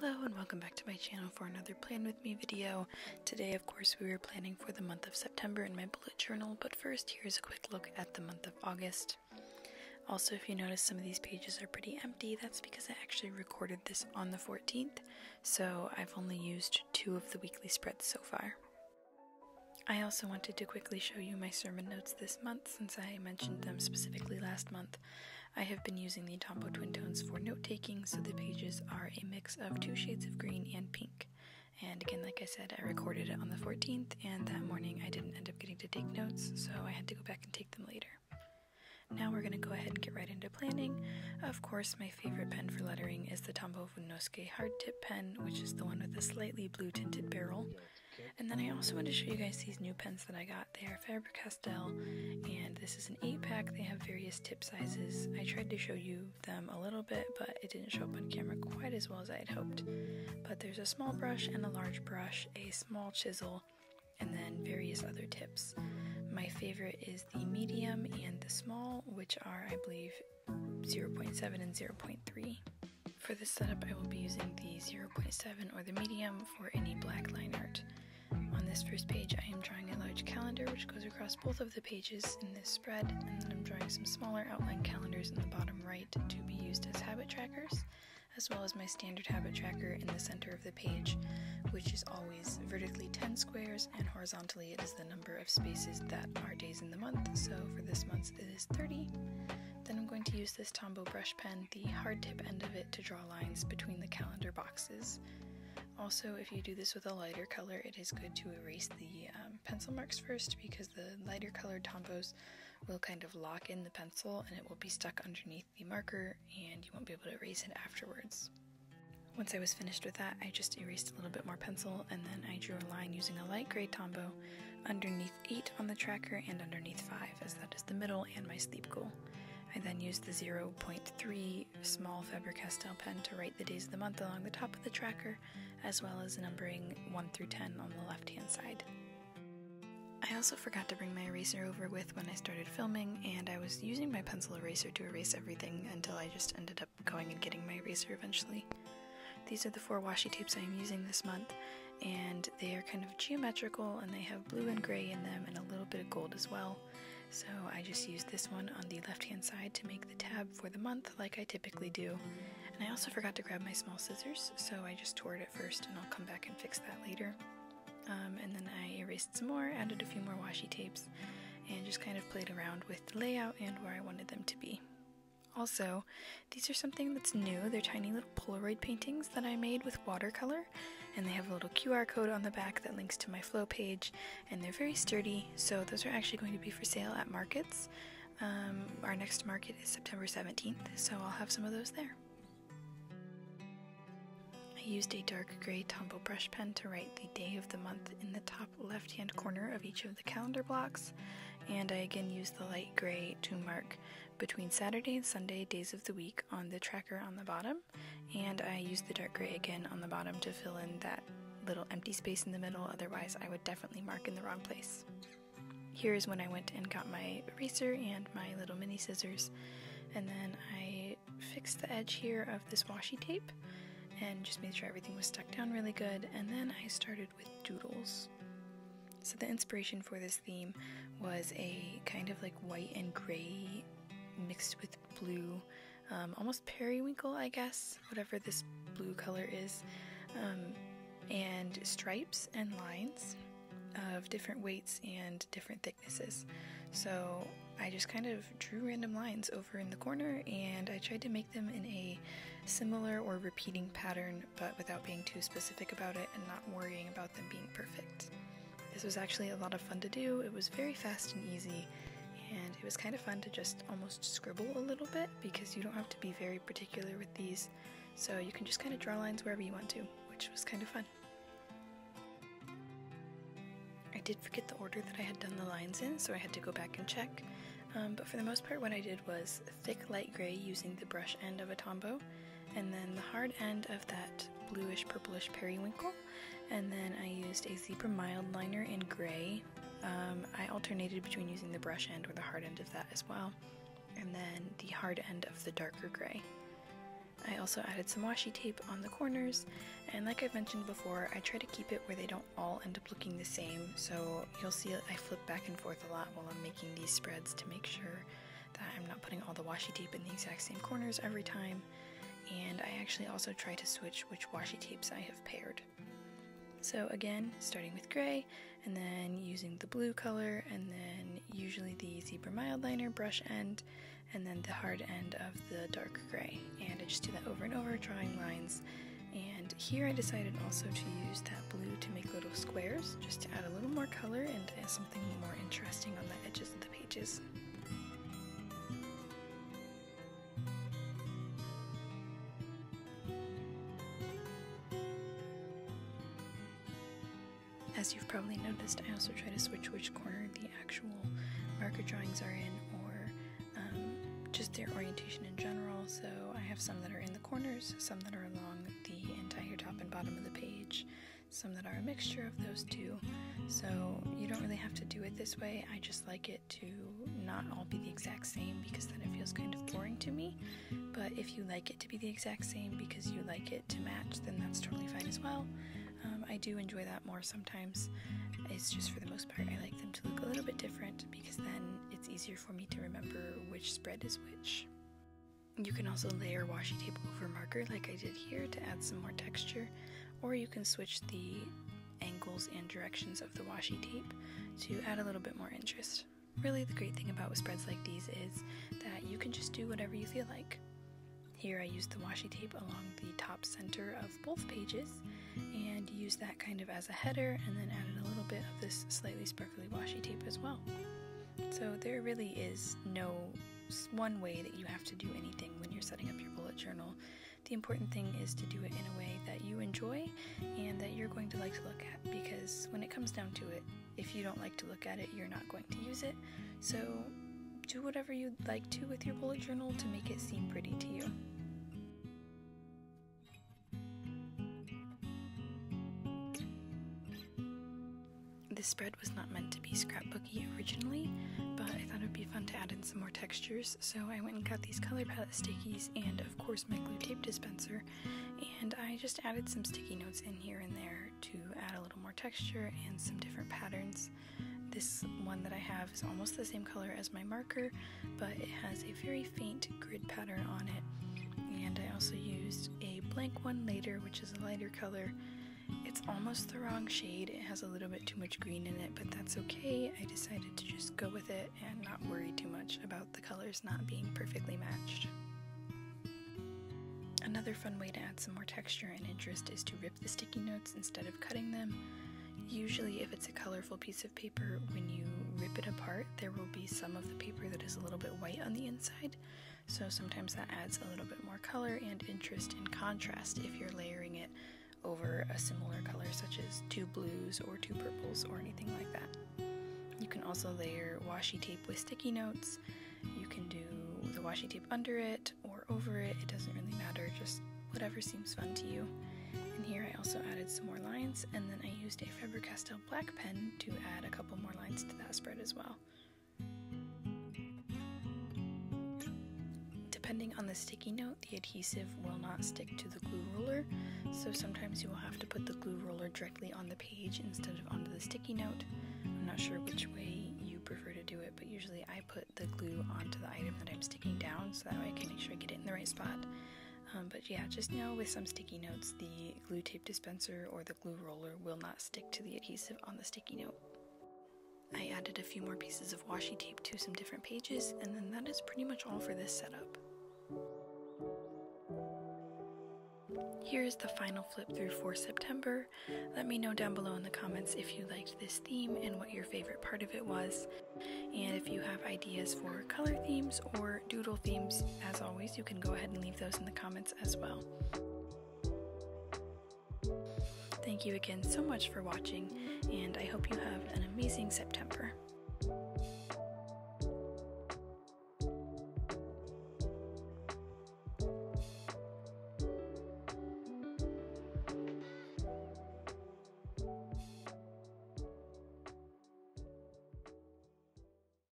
Hello and welcome back to my channel for another Plan With Me video. Today, of course, we were planning for the month of September in my bullet journal, but first here's a quick look at the month of August. Also, if you notice some of these pages are pretty empty, that's because I actually recorded this on the 14th, so I've only used 2 of the weekly spreads so far. I also wanted to quickly show you my sermon notes this month since I mentioned them specifically last month. I have been using the Tombow twin tones for note-taking, so the pages are a mix of 2 shades of green and pink. And again, like I said, I recorded it on the 14th, and that morning I didn't end up getting to take notes, so I had to go back and take them later. Now we're going to go ahead and get right into planning. Of course, my favorite pen for lettering is the Tombow Fudenosuke hard tip pen, which is the one with the slightly blue tinted barrel. And then I also want to show you guys these new pens that I got. They are Faber-Castell, and this is an 8-pack. They have various tip sizes. I tried to show you them a little bit, but it didn't show up on camera quite as well as I had hoped. But there's a small brush and a large brush, a small chisel, and then various other tips. My favorite is the medium and the small, which are, I believe, 0.7 and 0.3. For this setup, I will be using the 0.7 or the medium for any black line art. On this first page, I am drawing a large calendar which goes across both of the pages in this spread, and then I'm drawing some smaller outline calendars in the bottom right to be used as habit trackers, as well as my standard habit tracker in the center of the page, which is always vertically 10 squares, and horizontally it is the number of spaces that are days in the month, so for this month it is 30. Then I'm going to use this Tombow brush pen, the hard tip end of it, to draw lines between the calendar boxes. Also, if you do this with a lighter color, it is good to erase the pencil marks first, because the lighter colored Tombows will kind of lock in the pencil and it will be stuck underneath the marker and you won't be able to erase it afterwards. Once I was finished with that, I just erased a little bit more pencil, and then I drew a line using a light gray Tombow underneath 8 on the tracker and underneath 5, as that is the middle and my sleep goal. I then used the 0.3 small Faber-Castell pen to write the days of the month along the top of the tracker, as well as numbering 1 through 10 on the left-hand side. I also forgot to bring my eraser over with when I started filming, and I was using my pencil eraser to erase everything until I just ended up going and getting my eraser eventually. These are the 4 washi tapes I am using this month, and they are kind of geometrical, and they have blue and gray in them and a little bit of gold as well. So I just used this one on the left-hand side to make the tab for the month like I typically do. And I also forgot to grab my small scissors, so I just tore it at first, and I'll come back and fix that later. And then I erased some more, added a few more washi tapes, and just kind of played around with the layout and where I wanted them to be. Also, these are something that's new. They're tiny little Polaroid paintings that I made with watercolor, and they have a little QR code on the back that links to my flow page, and they're very sturdy, so those are actually going to be for sale at markets. Our next market is September 17th, so I'll have some of those there. I used a dark gray Tombow brush pen to write the day of the month in the top left-hand corner of each of the calendar blocks, and I again used the light gray to mark between Saturday and Sunday days of the week on the tracker on the bottom, and I used the dark gray again on the bottom to fill in that little empty space in the middle, otherwise I would definitely mark in the wrong place. Here is when I went and got my eraser and my little mini scissors, and then I fixed the edge here of this washi tape and just made sure everything was stuck down really good, and then I started with doodles. So the inspiration for this theme was a kind of like white and gray mixed with blue, almost periwinkle, I guess, whatever this blue color is, and stripes and lines of different weights and different thicknesses. So I just kind of drew random lines over in the corner, and I tried to make them in a similar or repeating pattern, but without being too specific about it and not worrying about them being perfect. This was actually a lot of fun to do. It was very fast and easy, and it was kind of fun to just almost scribble a little bit, because you don't have to be very particular with these, so you can just kind of draw lines wherever you want to, which was kind of fun. I did forget the order that I had done the lines in, so I had to go back and check, but for the most part what I did was thick light gray using the brush end of a Tombow, and then the hard end of that bluish purplish periwinkle, and then I used a zebra mild liner in gray. I alternated between using the brush end or the hard end of that as well, and then the hard end of the darker gray. I also added some washi tape on the corners, and like I've mentioned before, I try to keep it where they don't all end up looking the same, so you'll see I flip back and forth a lot while I'm making these spreads to make sure that I'm not putting all the washi tape in the exact same corners every time, and I actually also try to switch which washi tapes I have paired. So again, starting with gray, and then using the blue color, and then usually the zebra mildliner brush end, and then the hard end of the dark gray. And I just do that over and over, drawing lines. And here I decided also to use that blue to make little squares, just to add a little more color and something more interesting on the edges of the pages. As you've probably noticed, I also try to switch which corner the actual marker drawings are in, or just their orientation in general. So I have some that are in the corners, some that are along the entire top and bottom of the page, some that are a mixture of those two. So you don't really have to do it this way. I just like it to not all be the exact same, because then it feels kind of boring to me. But if you like it to be the exact same because you like it to match, then that's totally fine as well. I do enjoy that more sometimes. It's just for the most part I like them to look a little bit different, because then it's easier for me to remember which spread is which. You can also layer washi tape over marker like I did here to add some more texture, or you can switch the angles and directions of the washi tape to add a little bit more interest. Really, the great thing about spreads like these is that you can just do whatever you feel like. Here I used the washi tape along the top center of both pages and used that kind of as a header, and then added a little bit of this slightly sparkly washi tape as well. So there really is no one way that you have to do anything when you're setting up your bullet journal. The important thing is to do it in a way that you enjoy and that you're going to like to look at, because when it comes down to it, if you don't like to look at it, you're not going to use it. So do whatever you'd like to with your bullet journal to make it seem pretty to you. This spread was not meant to be scrapbooky originally, but I thought it would be fun to add in some more textures, so I went and got these color palette stickies and of course my glue tape dispenser, and I just added some sticky notes in here and there to add a little more texture and some different patterns. This one that I have is almost the same color as my marker, but it has a very faint grid pattern on it, and I also used a blank one later, which is a lighter color. It's almost the wrong shade, it has a little bit too much green in it, but that's okay. I decided to just go with it and not worry too much about the colors not being perfectly matched. Another fun way to add some more texture and interest is to rip the sticky notes instead of cutting them. Usually if it's a colorful piece of paper, when you rip it apart, there will be some of the paper that is a little bit white on the inside, so sometimes that adds a little bit more color and interest and contrast if you're layering it over a similar color, such as two blues or two purples or anything like that. You can also layer washi tape with sticky notes. You can do the washi tape under it or over it, it doesn't really matter, just whatever seems fun to you. And here I also added some more lines, and then I used a Faber-Castell black pen to add a couple more lines to that spread as well. Depending on the sticky note, the adhesive will not stick to the glue roller, so sometimes you will have to put the glue roller directly on the page instead of onto the sticky note. I'm not sure which way you prefer to do it, but usually I put the glue onto the item that I'm sticking down, so that way I can make sure I get it in the right spot. But yeah, just know with some sticky notes, the glue tape dispenser or the glue roller will not stick to the adhesive on the sticky note. I added a few more pieces of washi tape to some different pages, and then that is pretty much all for this setup. Here's the final flip through for September. Let me know down below in the comments if you liked this theme and what your favorite part of it was. And if you have ideas for color themes or doodle themes, as always, you can go ahead and leave those in the comments as well. Thank you again so much for watching, and I hope you have an amazing September.